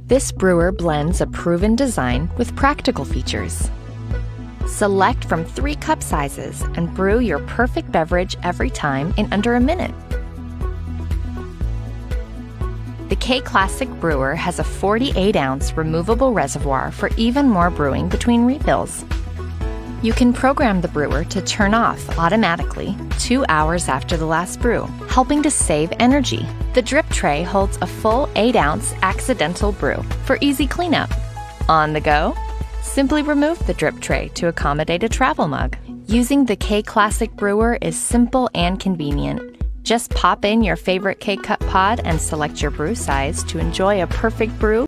This brewer blends a proven design with practical features. Select from 3 cup sizes and brew your perfect beverage every time in under a minute. The K-Classic brewer has a 48-ounce removable reservoir for even more brewing between refills. You can program the brewer to turn off automatically 2 hours after the last brew, helping to save energy. The drip tray holds a full 8-ounce accidental brew for easy cleanup. On the go? Simply remove the drip tray to accommodate a travel mug. Using the K-Classic brewer is simple and convenient. Just pop in your favorite K-Cup pod and select your brew size to enjoy a perfect brew